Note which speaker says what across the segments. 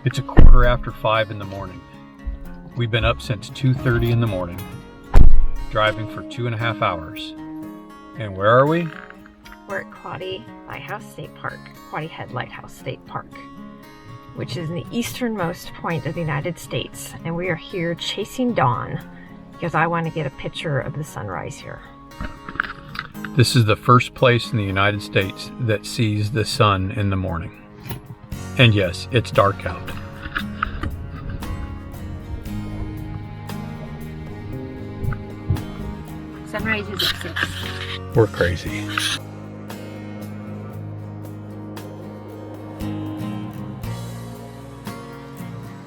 Speaker 1: It's 5:15 in the morning. We've been up since 2:30 in the morning, driving for 2.5 hours. And where are we?
Speaker 2: We're at Quoddy Lighthouse State Park, Quoddy Head Lighthouse State Park, which is in the easternmost point of the United States. And we are here chasing dawn because I want to get a picture of the sunrise here.
Speaker 1: This is the first place in the United States that sees the sun in the morning. And yes, it's dark out.
Speaker 2: Sunrise is at 6.
Speaker 1: We're crazy.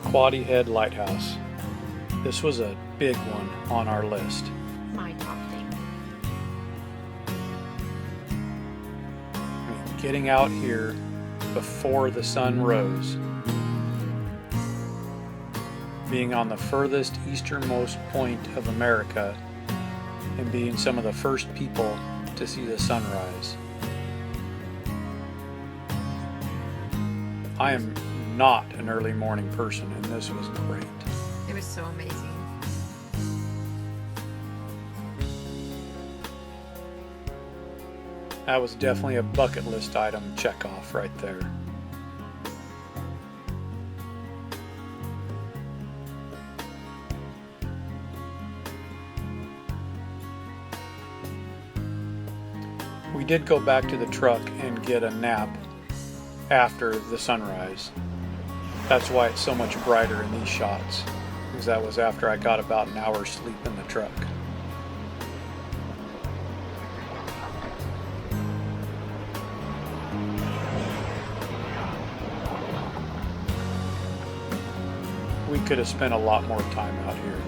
Speaker 1: Quoddy Head Lighthouse. This was a big one on our list.
Speaker 2: My top thing.
Speaker 1: Getting out here before the sun rose, being on the furthest easternmost point of America, and being some of the first people to see the sunrise. I am not an early morning person, and this was great.
Speaker 2: It was so amazing.
Speaker 1: That was definitely a bucket list item check off right there. We did go back to the truck and get a nap after the sunrise. That's why it's so much brighter in these shots, because that was after I got about an hour's sleep in the truck. We could have spent a lot more time out here.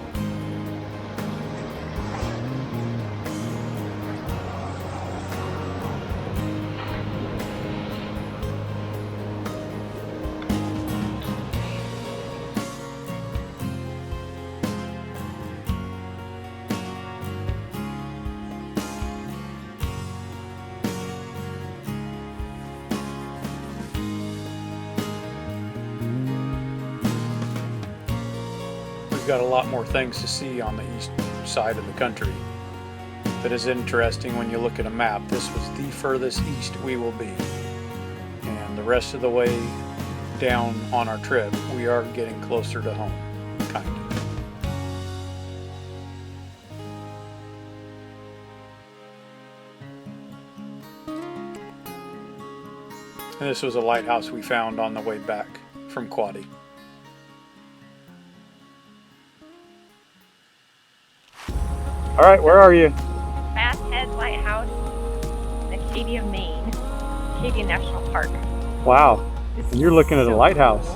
Speaker 1: We've got a lot more things to see on the east side of the country. That is interesting when you look at a map. This was the furthest east we will be. And the rest of the way down on our trip, we are getting closer to home, kind of. And this was a lighthouse we found on the way back from Quoddy. All right, where are you?
Speaker 2: Bass Head Lighthouse, Acadia, Maine, Acadia National Park.
Speaker 1: Wow, and you're looking at a lighthouse.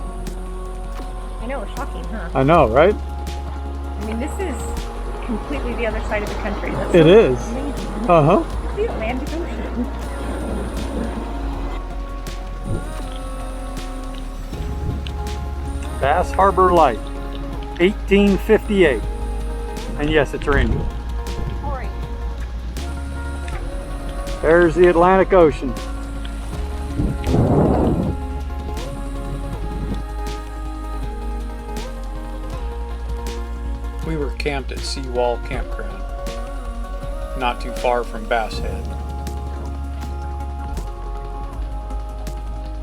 Speaker 2: I know, it's shocking, huh?
Speaker 1: I know, right?
Speaker 2: I mean, this is completely the other side of the country. That's
Speaker 1: It
Speaker 2: so
Speaker 1: is.
Speaker 2: amazing.
Speaker 1: Uh-huh.
Speaker 2: The Atlantic Ocean.
Speaker 1: Bass Harbor Light, 1858. And yes, it's raining.
Speaker 2: Pouring.
Speaker 1: There's the Atlantic Ocean. We were camped at Seawall Campground, not too far from Bass Head.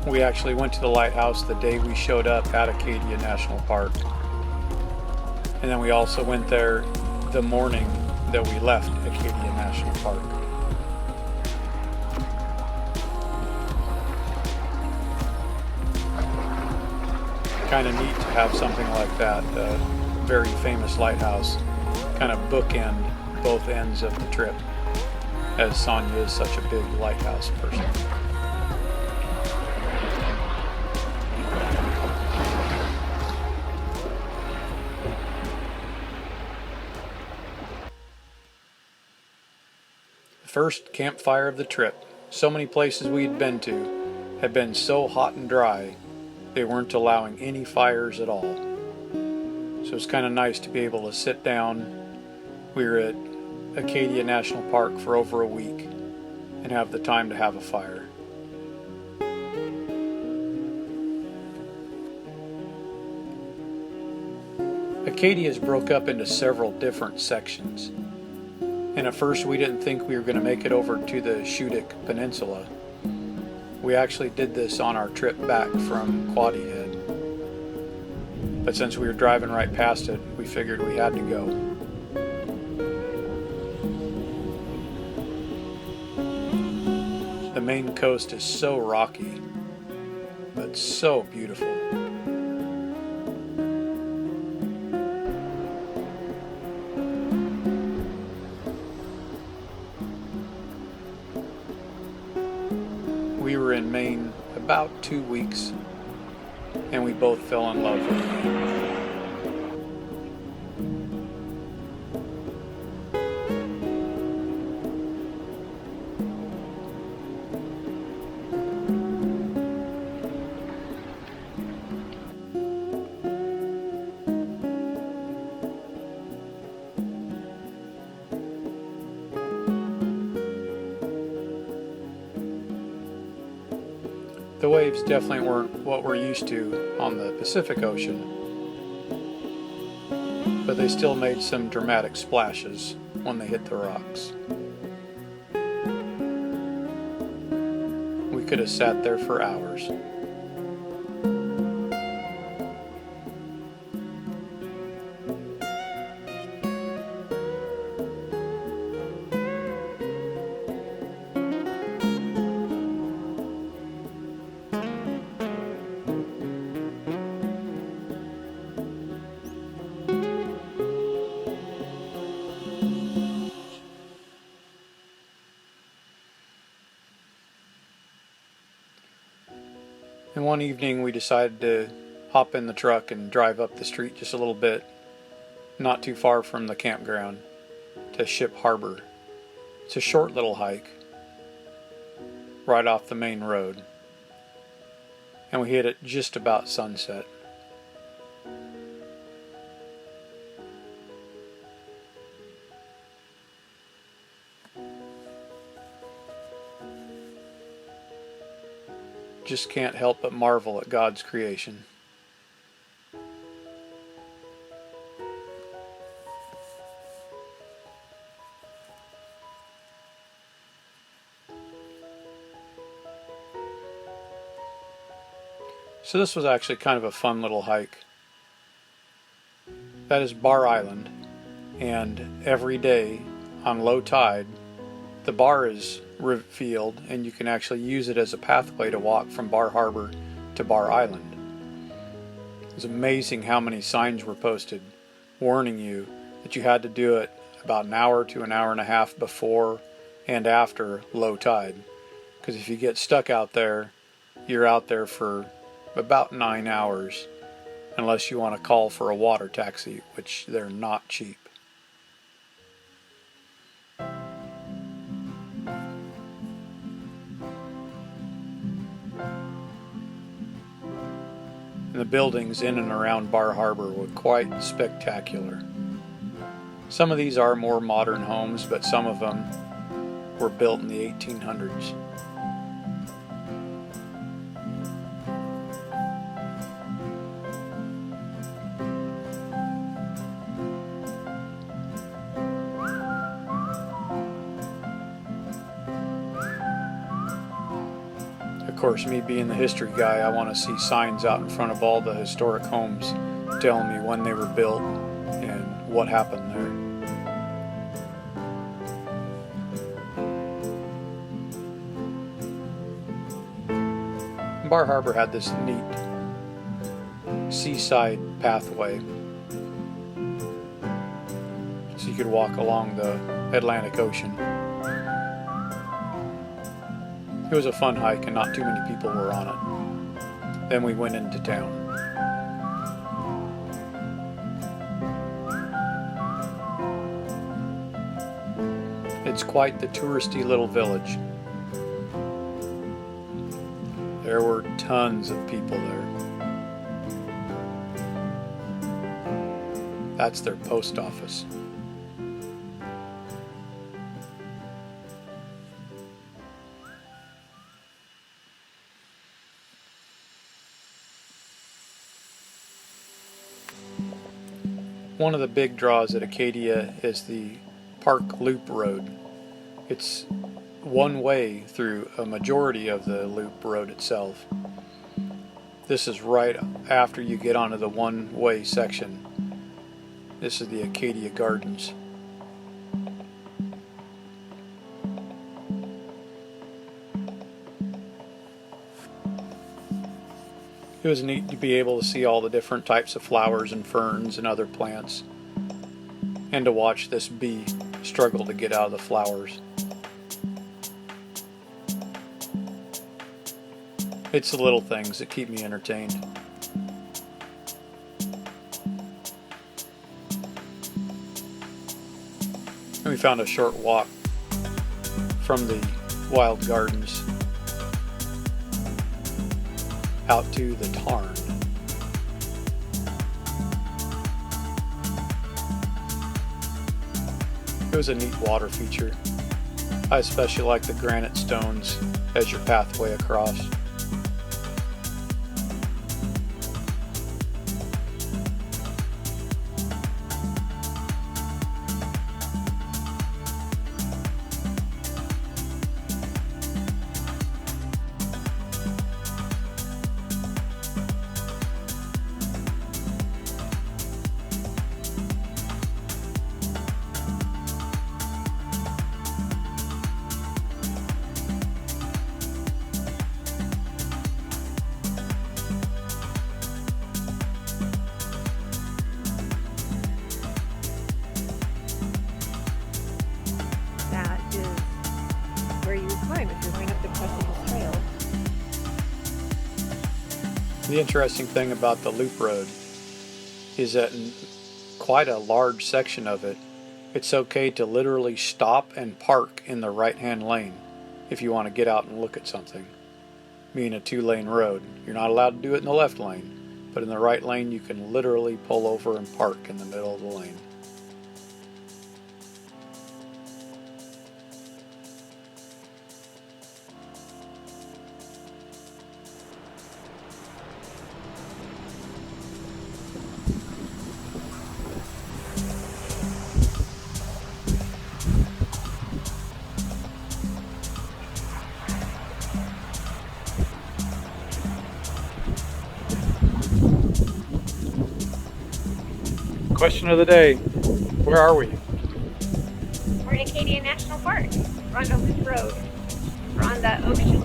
Speaker 1: We actually went to the lighthouse the day we showed up at Acadia National Park. And then we also went there the morning that we left Acadia National Park. Kind of neat to have something like that, a very famous lighthouse, kind of bookend both ends of the trip, as Sonja is such a big lighthouse person. First campfire of the trip. So many places we had been to had been so hot and dry they weren't allowing any fires at all. So it's kind of nice to be able to sit down. We were at Acadia National Park for over a week and have the time to have a fire. Acadia is broke up into several different sections. And at first we didn't think we were going to make it over to the Schoodic Peninsula. We actually did this on our trip back from Quoddy Head. But since we were driving right past it, we figured we had to go. The Maine coast is so rocky, but so beautiful. We were in Maine about 2 weeks, and we both fell in love with Maine. The waves definitely weren't what we're used to on the Pacific Ocean, but they still made some dramatic splashes when they hit the rocks. We could have sat there for hours. And one evening we decided to hop in the truck and drive up the street just a little bit, not too far from the campground, to Ship Harbor. It's a short little hike, right off the main road. And we hit it just about sunset. Just can't help but marvel at God's creation. So this was actually kind of a fun little hike. That is Bar Island, and every day on low tide, the bar is revealed and you can actually use it as a pathway to walk from Bar Harbor to Bar Island. It's amazing how many signs were posted warning you that you had to do it about an hour to an hour and a half before and after low tide, because if you get stuck out there, you're out there for about 9 hours, unless you want to call for a water taxi, which they're not cheap. And the buildings in and around Bar Harbor were quite spectacular. Some of these are more modern homes, but some of them were built in the 1800s. Of course, me being the history guy, I want to see signs out in front of all the historic homes telling me when they were built and what happened there. Bar Harbor had this neat seaside pathway, so you could walk along the Atlantic Ocean. It was a fun hike and not too many people were on it. Then we went into town. It's quite the touristy little village. There were tons of people there. That's their post office. One of the big draws at Acadia is the Park Loop Road. It's one way through a majority of the loop road itself. This is right after you get onto the one-way section. This is the Acadia Gardens. It was neat to be able to see all the different types of flowers and ferns and other plants, and to watch this bee struggle to get out of the flowers. It's the little things that keep me entertained. And we found a short walk from the wild gardens out to the Tarn. It was a neat water feature. I especially like the granite stones as your pathway across. The interesting thing about the loop road is that in quite a large section of it, it's okay to literally stop and park in the right-hand lane if you want to get out and look at something. Being a two-lane road, you're not allowed to do it in the left lane, but in the right lane you can literally pull over and park in the middle of the lane. Question of the day, where are we?
Speaker 2: We're in Acadia National Park. We're on the loop road. We're on the ocean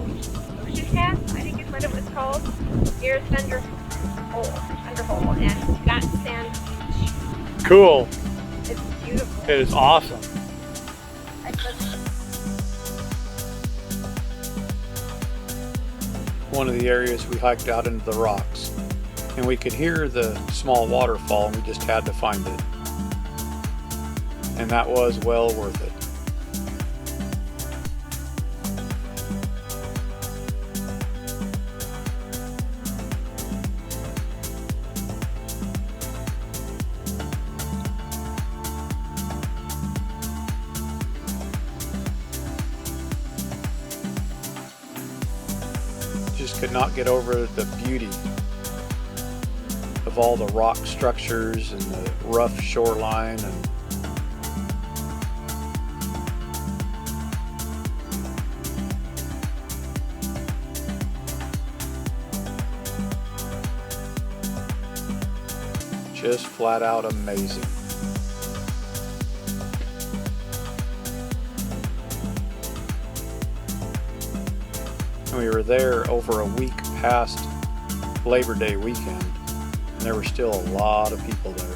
Speaker 2: path, I think is what it was called, near Thunder Hole, and we've got sand beach.
Speaker 1: Cool.
Speaker 2: It's beautiful.
Speaker 1: It is awesome. One of the areas we hiked out into the rocks, and we could hear the small waterfall, and we just had to find it. And that was well worth it. Just could not get over the beauty of all the rock structures and the rough shoreline, and just flat out amazing. And we were there over a week past Labor Day weekend, and there were still a lot of people there.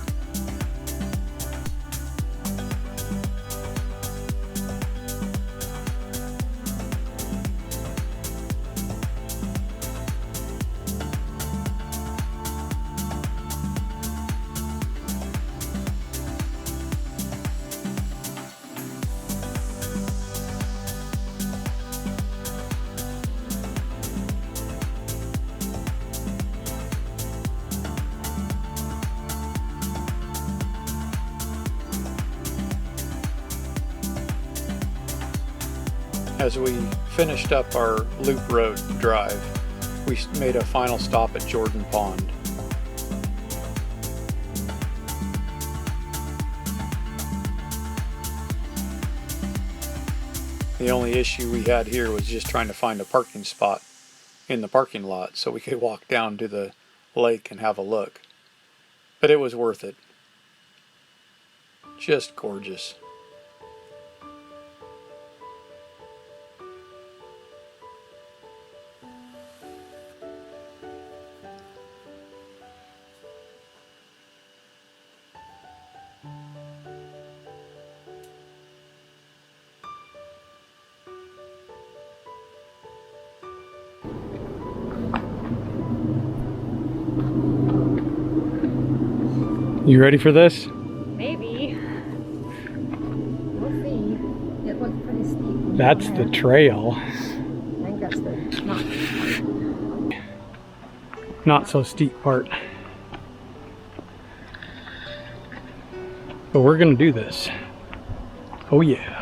Speaker 1: As we finished up our loop road drive, we made a final stop at Jordan Pond. The only issue we had here was just trying to find a parking spot in the parking lot so we could walk down to the lake and have a look. But it was worth it. Just gorgeous. You ready for this?
Speaker 2: Maybe. We'll see. It looks pretty steep.
Speaker 1: That's the trail.
Speaker 2: I think that's the
Speaker 1: Not so steep part. But we're gonna do this. Oh yeah.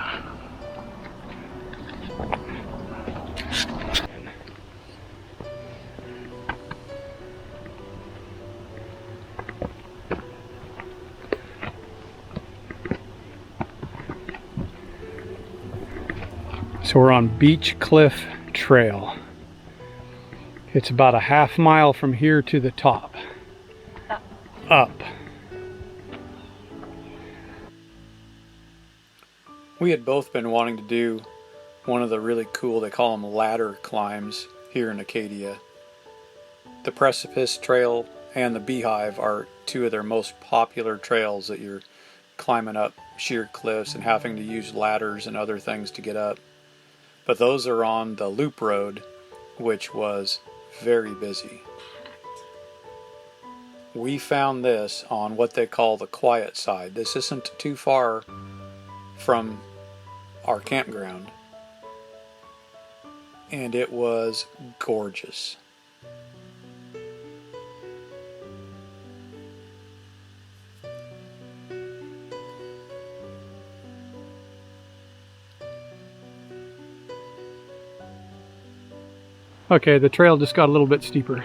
Speaker 1: So we're on Beach Cliff Trail. It's about a half mile from here to the top. Up. We had both been wanting to do one of the really cool, they call them ladder climbs here in Acadia. The Precipice Trail and the Beehive are two of their most popular trails that you're climbing up sheer cliffs and having to use ladders and other things to get up. But those are on the loop road, which was very busy. We found this on what they call the quiet side. This isn't too far from our campground. And it was gorgeous. Okay, the trail just got a little bit steeper.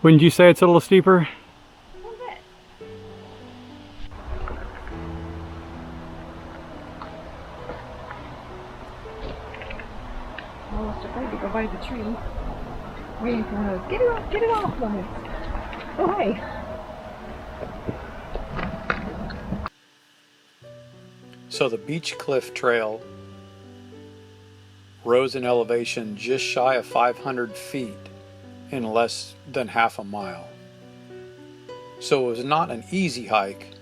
Speaker 1: Wouldn't you say it's a little steeper?
Speaker 2: A little bit. I was afraid to go by the tree. Waiting for one of those. Get it off, Mother. Oh, hey.
Speaker 1: So the Beach Cliff Trail rose in elevation just shy of 500 feet in less than half a mile. So it was not an easy hike,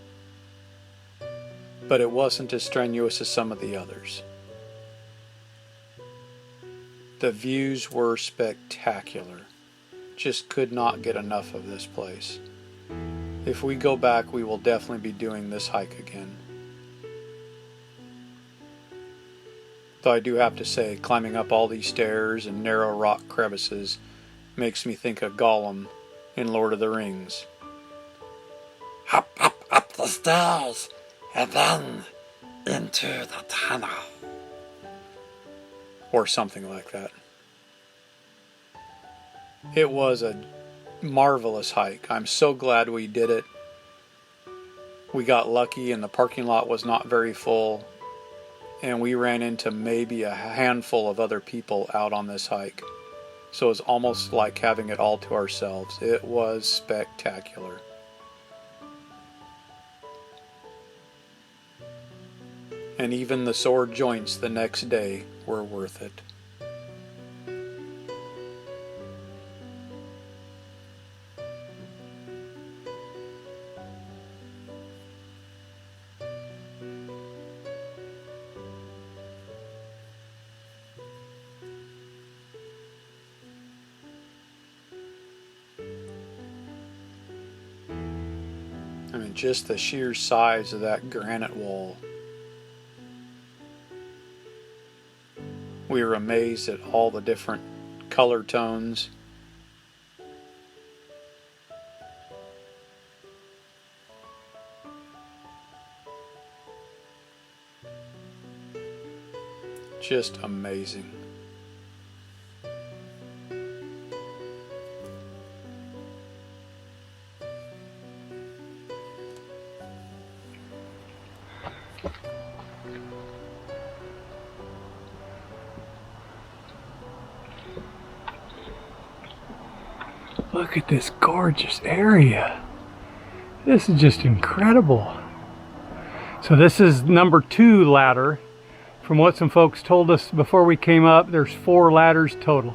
Speaker 1: but it wasn't as strenuous as some of the others. The views were spectacular. Just could not get enough of this place. If we go back, we will definitely be doing this hike again. Though I do have to say, climbing up all these stairs and narrow rock crevices makes me think of Gollum in Lord of the Rings.
Speaker 3: Up the stairs, and then into the tunnel.
Speaker 1: Or something like that. It was a marvelous hike. I'm so glad we did it. We got lucky and the parking lot was not very full. And we ran into maybe a handful of other people out on this hike. So it was almost like having it all to ourselves. It was spectacular. And even the sore joints the next day were worth it. I mean, just the sheer size of that granite wall. We were amazed at all the different color tones. Just amazing.
Speaker 4: Look at this gorgeous area. This is just incredible. So this is number 2 ladder. From what some folks told us before we came up, there's 4 ladders total.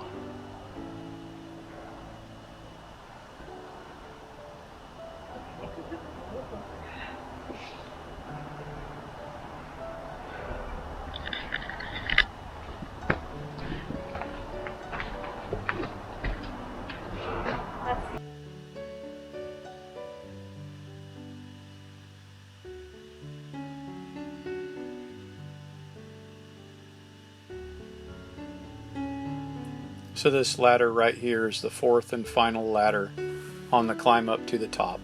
Speaker 1: So this ladder right here is the 4th and final ladder on the climb up to the top.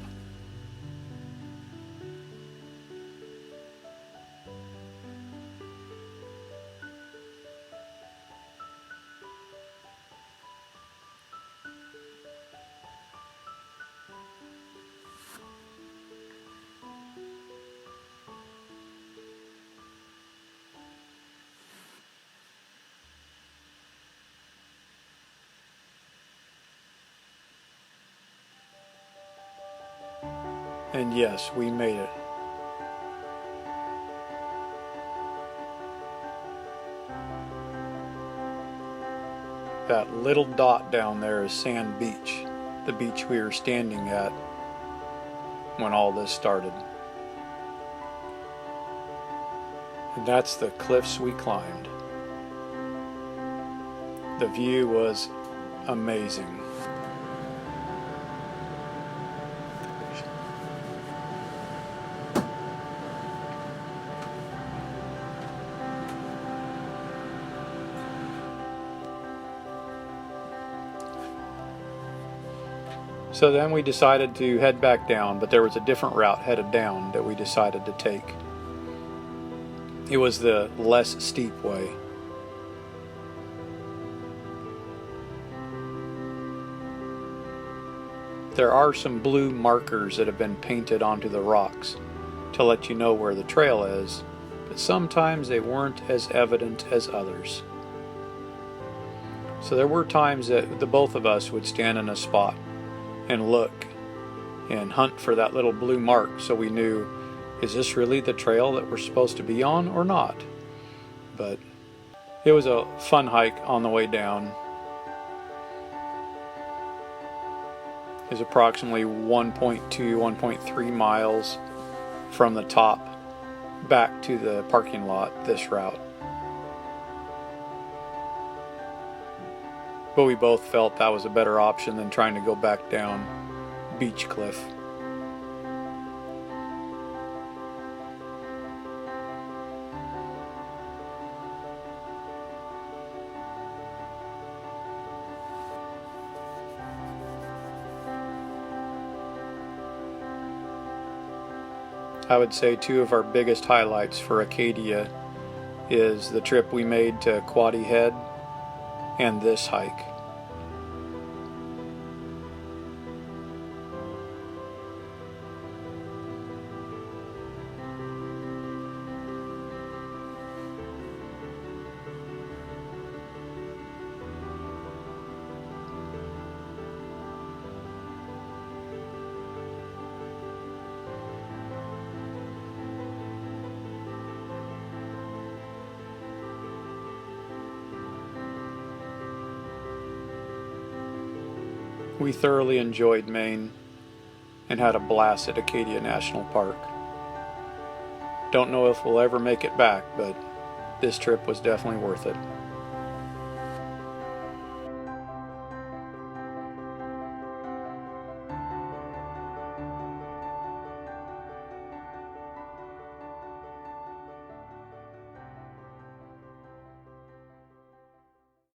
Speaker 1: And yes, we made it. That little dot down there is Sand Beach, the beach we were standing at when all this started. And that's the cliffs we climbed. The view was amazing. So then we decided to head back down, but there was a different route headed down that we decided to take. It was the less steep way. There are some blue markers that have been painted onto the rocks to let you know where the trail is, but sometimes they weren't as evident as others. So there were times that the both of us would stand in a spot and look and hunt for that little blue mark so we knew, is this really the trail that we're supposed to be on or not? But it was a fun hike on the way down. It was approximately 1.2, 1.3 miles from the top back to the parking lot, this route. But we both felt that was a better option than trying to go back down Beach Cliff. I would say 2 of our biggest highlights for Acadia is the trip we made to Quoddy Head and this hike. We thoroughly enjoyed Maine and had a blast at Acadia National Park. Don't know if we'll ever make it back, but this trip was definitely worth it.